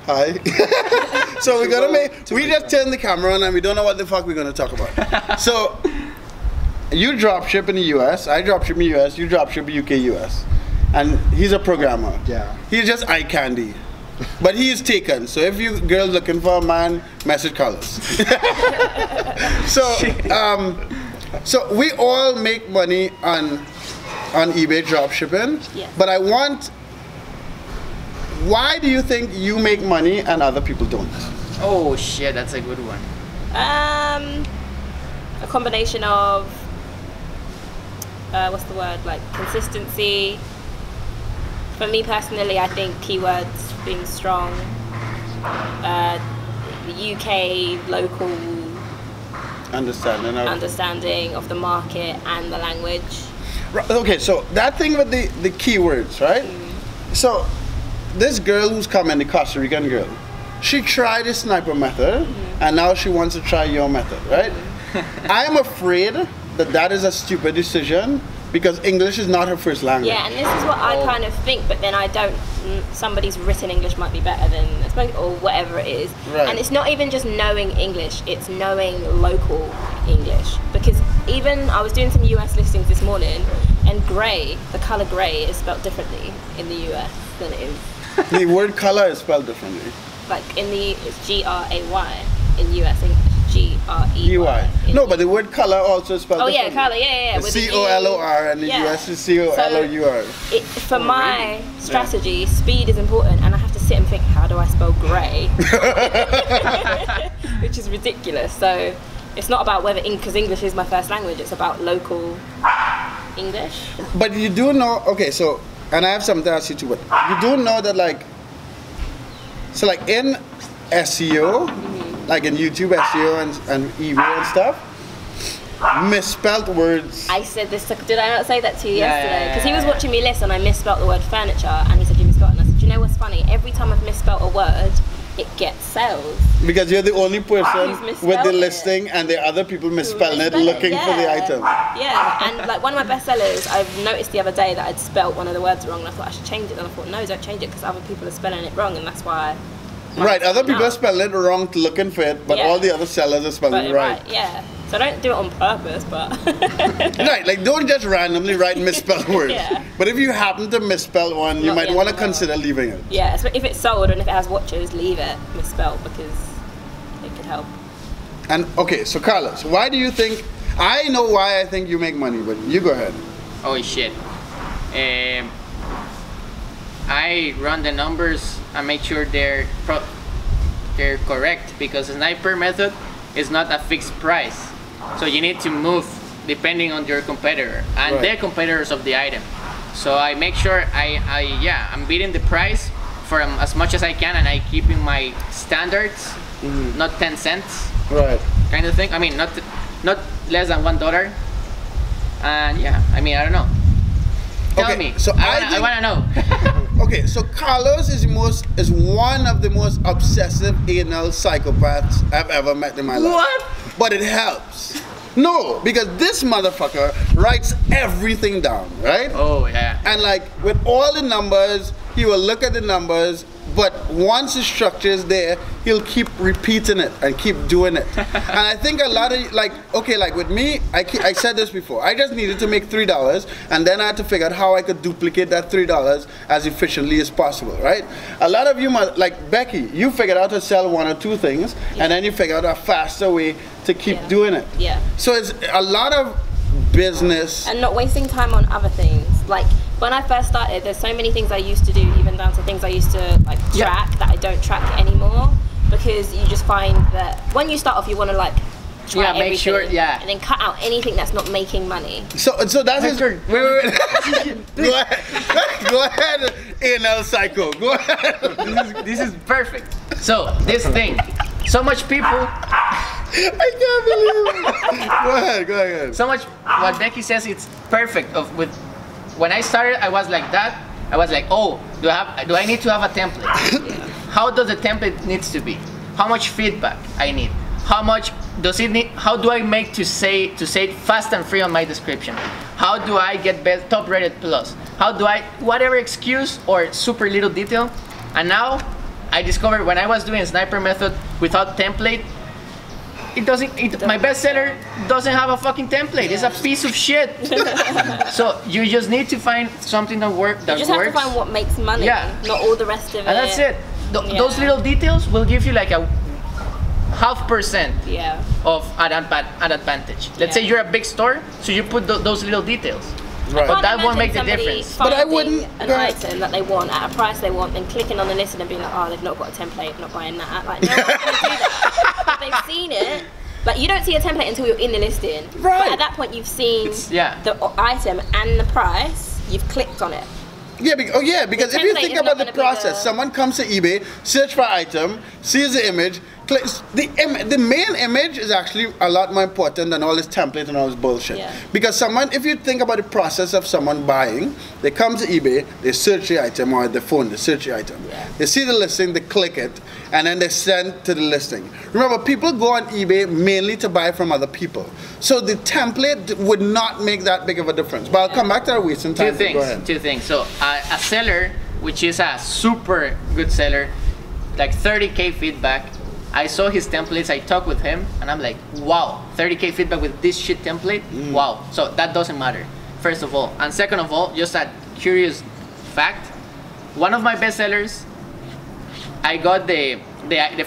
Hi. So we're gonna we just turned the camera on and we don't know what the fuck we're gonna talk about. So you drop ship in the US, I drop ship in the US, you drop ship UK US. And he's a programmer. Yeah. He's just eye candy. But he is taken. So if you girls looking for a man, message Carlos. So we all make money on eBay drop shipping. Yes. But I want, why do you think you make money and other people don't? Oh shit, that's a good one. A combination of what's the word, like consistency. For me personally, I think keywords being strong, the UK local understanding of the market and the language. Right, okay, so that thing with the keywords, right? So this girl who's coming, the Costa Rican girl, she tried the sniper method and now she wants to try your method, right? I am afraid that that is a stupid decision because English is not her first language. Yeah, and this is what I kind of think, but then I don't, somebody's written English might be better than, or whatever it is. Right. And it's not even just knowing English, it's knowing local English. Because even, I was doing some US listings this morning, and grey, the colour grey is spelled differently in the US than it is. The word colour is spelled differently. Like in the, it's G-R-A-Y, in US English. G-R-E-Y. No, but the word color also is spelled differently. Colour, yeah. C-O-L-O-R and the US is C-O-L-O-U-R. So for my strategy, speed is important and I have to sit and think, how do I spell grey? Which is ridiculous. So it's not about whether, because English is my first language, it's about local English. But you do know, okay, so, and I have something to ask you too, but you do know that like, so like in SEO, like in YouTube SEO and eBay and stuff, misspelled words. I said this, did I not say that to you yesterday? Because he was watching me list and I misspelled the word furniture and he said, you misspelled it. And I said, you know what's funny? Every time I've misspelled a word, it gets sales. Because you're the only person with the listing and the other people misspelling it, looking for the item. Yeah, and like one of my best sellers, I've noticed the other day that I'd spelt one of the words wrong and I thought I should change it. And I thought, no, don't change it because other people are spelling it wrong and that's why. Right, other people are spelling it wrong looking for it, but all the other sellers are spelling it right. Yeah, so don't do it on purpose, but... Right, like don't just randomly write misspelled words. Yeah. But if you happen to misspell one, you might want to consider leaving it. Yeah, so if it's sold and if it has watches, leave it misspelled because it could help. And okay, so Carlos, why do you think... I know why I think you make money, but you go ahead. Oh shit. I run the numbers and make sure they're correct because the sniper method is not a fixed price. So you need to move depending on your competitor and the competitors of the item. So I make sure I'm beating the price for as much as I can and I keep in my standards, not 10 cents. Right. Kind of thing. I mean, not less than $1. And yeah, I mean, I don't know. Tell me. So I want to know. Okay, so Carlos is one of the most obsessive anal psychopaths I've ever met in my life. What? But it helps. No, because this motherfucker writes everything down, right? Oh yeah. And like with all the numbers, he will look at the numbers, but once the structure is there, he'll keep repeating it and keep doing it. And I think a lot of, like, okay, like with me, I said this before, I just needed to make $3 and then I had to figure out how I could duplicate that $3 as efficiently as possible, right? A lot of you, like Becky, you figured out to sell one or two things and then you figured out a faster way to keep doing it. Yeah. So it's a lot of business. And not wasting time on other things. Like, when I first started, there's so many things I used to do, even down to things I used to like track that I don't track anymore, because you just find that when you start off, you want to like try make sure, and then cut out anything that's not making money. So that's his. Wait. Go ahead, anal psycho. Go ahead. This is perfect. So this thing, so much people. I can't believe it. Go ahead. So much. What Becky says, it's perfect. When I started, I was like that. I was like, oh, do I need to have a template? How does the template needs to be? How much feedback I need? how much does it need, how do I make to say it fast and free on my description? How do I get best top rated plus? How do I, whatever excuse or super little detail. And now I discovered when I was doing a sniper method without template, my bestseller doesn't have a fucking template. It's a piece of shit. So you just need to find something that works. You just have to find what makes money, not all the rest of it. And that's it. Those little details will give you like a 0.5% of an advantage. Let's say you're a big store, so you put those little details. Right. But that won't make the difference. But I wouldn't. An item that they want at a price they want, then clicking on the list and being like, oh, they've not got a template, I'm not buying that. Like, no one's going to do that. If they've seen it. Like, you don't see a template until you're in the listing. Right. But at that point, you've seen the item and the price. You've clicked on it. Yeah, because if you think about the process, someone comes to eBay, search for item, sees the image, clicks. The main image is actually a lot more important than all this template and all this bullshit. Yeah. Because someone, if you think about the process of someone buying, they come to eBay, they search the item, or the phone, they search the item. Yeah. They see the listing, they click it, and then they send to the listing. Remember, people go on eBay mainly to buy from other people. So the template would not make that big of a difference. But I'll come back to our wasting time. Two things. So a seller, which is a super good seller, like 30K feedback. I saw his templates, I talked with him, and I'm like, wow, 30K feedback with this shit template? Wow. So that doesn't matter, first of all. And second of all, just a curious fact, one of my best sellers, I got the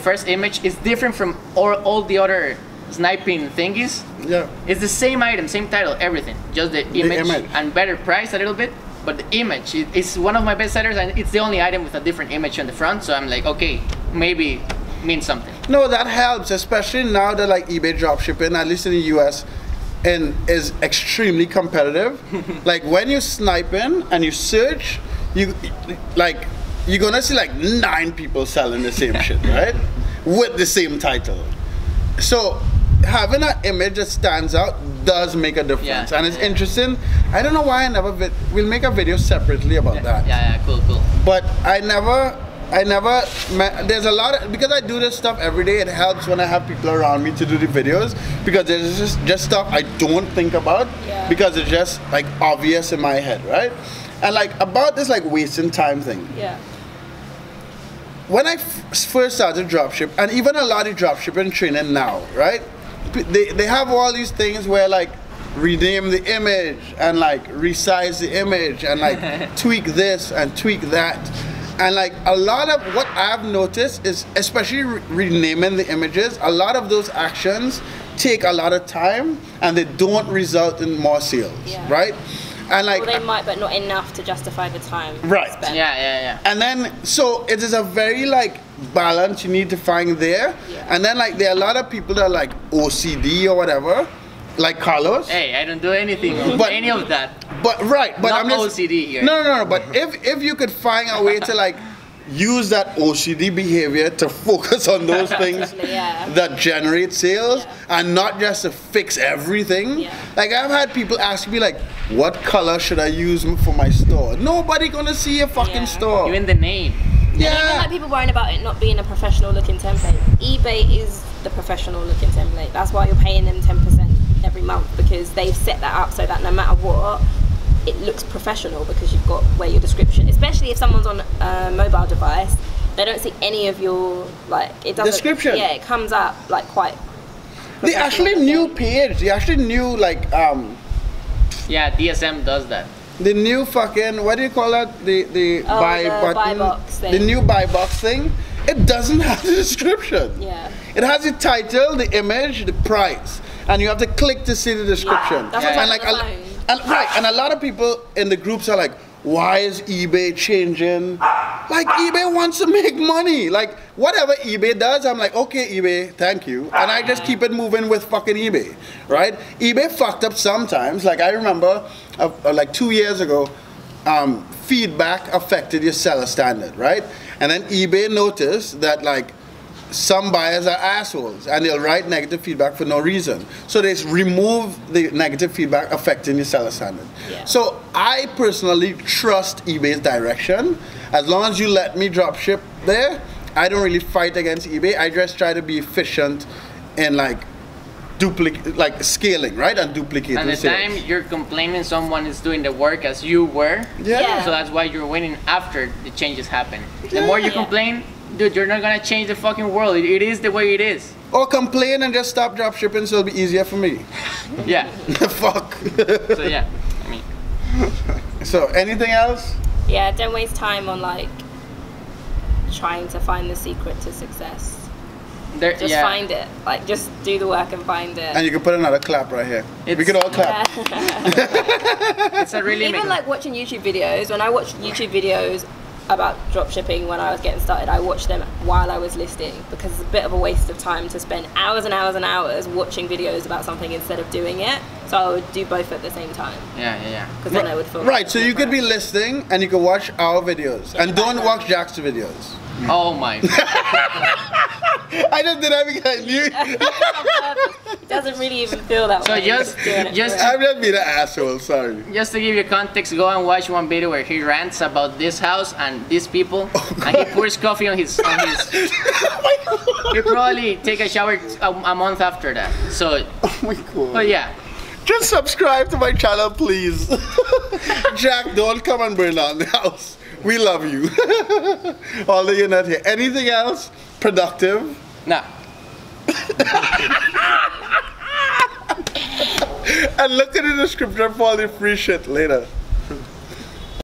first image is different from all the other sniping thingies. Yeah. It's the same item, same title, everything. Just the image and better price a little bit. But the image is one of my best sellers, and it's the only item with a different image on the front. So I'm like, okay, maybe means something. No, that helps, especially now that like eBay dropshipping, at least in the US, and is extremely competitive. Like when you're sniping and you search, you're gonna see like 9 people selling the same shit, right? With the same title. So having an image that stands out does make a difference, and it's interesting. I don't know why we'll make a video separately about that. Yeah, cool. But there's a lot of, because I do this stuff every day, it helps when I have people around me to do the videos, because there's just stuff I don't think about because it's just like obvious in my head, right? And like about this like wasting time thing. Yeah. When I first started dropship, and even a lot of dropshipping training now, right? They have all these things where like rename the image and like resize the image and like tweak this and tweak that. And like a lot of what I've noticed is, especially renaming the images, a lot of those actions take a lot of time and they don't result in more sales, right? And like, well, they might, but not enough to justify the time spent. Yeah. And then, so it is a very like balance you need to find there. And then like there are a lot of people that are like OCD or whatever, like Carlos. Hey, I don't do anything but any of that. But but not I'm just, OCD here. No. But if you could find a way to like use that OCD behavior to focus on those things that generate sales and not just to fix everything. Like I've had people ask me like, what color should I use for my store? Nobody gonna see your fucking store. Even the name. And even like people worrying about it not being a professional looking template. eBay is the professional looking template. That's why you're paying them 10% every month, because they've set that up so that no matter what, it looks professional, because you've got where your description, especially if someone's on a mobile device, they don't see any of your like it doesn't description. Yeah, it comes up like quite. They actually knew page. They actually knew like Yeah, DSM does that. The new fucking, what do you call that? The buy button. Buy box thing. The new buy box thing. It doesn't have the description. Yeah. It has the title, the image, the price, and you have to click to see the description. That's and like and a lot of people in the groups are like, why is eBay changing? Like eBay wants to make money. Like whatever eBay does, I'm like, okay eBay, thank you. And I just keep it moving with fucking eBay, right? eBay fucked up sometimes. Like I remember like 2 years ago, feedback affected your seller standard, right? And then eBay noticed that like some buyers are assholes and they'll write negative feedback for no reason. So they remove the negative feedback affecting your seller standard. So I personally trust eBay's direction. As long as you let me drop ship there, I don't really fight against eBay. I just try to be efficient in like scaling, right, and duplicating And the sales. time you're complaining, someone is doing the work as you were. Yeah. So that's why you're winning after the changes happen. The more you Yeah. complain, dude, you're not gonna change the fucking world. It is the way it is. Or complain and just stop drop shipping, so it'll be easier for me. Yeah. Fuck. So yeah, I mean, So anything else? Yeah, don't waste time on like trying to find the secret to success. Just yeah. find it. Like, just do the work and find it. And you can put another clap right here. We It's- can all clap. It's a really Even like watching YouTube videos. When I watched YouTube videos about dropshipping when I was getting started, I watched them while I was listing because it's a bit of a waste of time to spend hours and hours and hours watching videos about something instead of doing it. So I would do both at the same time Yeah. because then I would feel Right, so you could be listing and you can watch our videos. And don't watch Jack's videos. Oh my. I just did that because I knew. It doesn't really even feel that So way. just- doing it just- for it. I'm just being an asshole, sorry. Just to give you context, go and watch one video where he rants about this house and these people, and he pours coffee on his. He probably take a shower a month after that. So, Oh my god. but yeah, Just subscribe to my channel, please. Jack, don't come and burn down the house. We love you. Although you're not here. Anything else productive? nah. And look at the description for all the free shit later.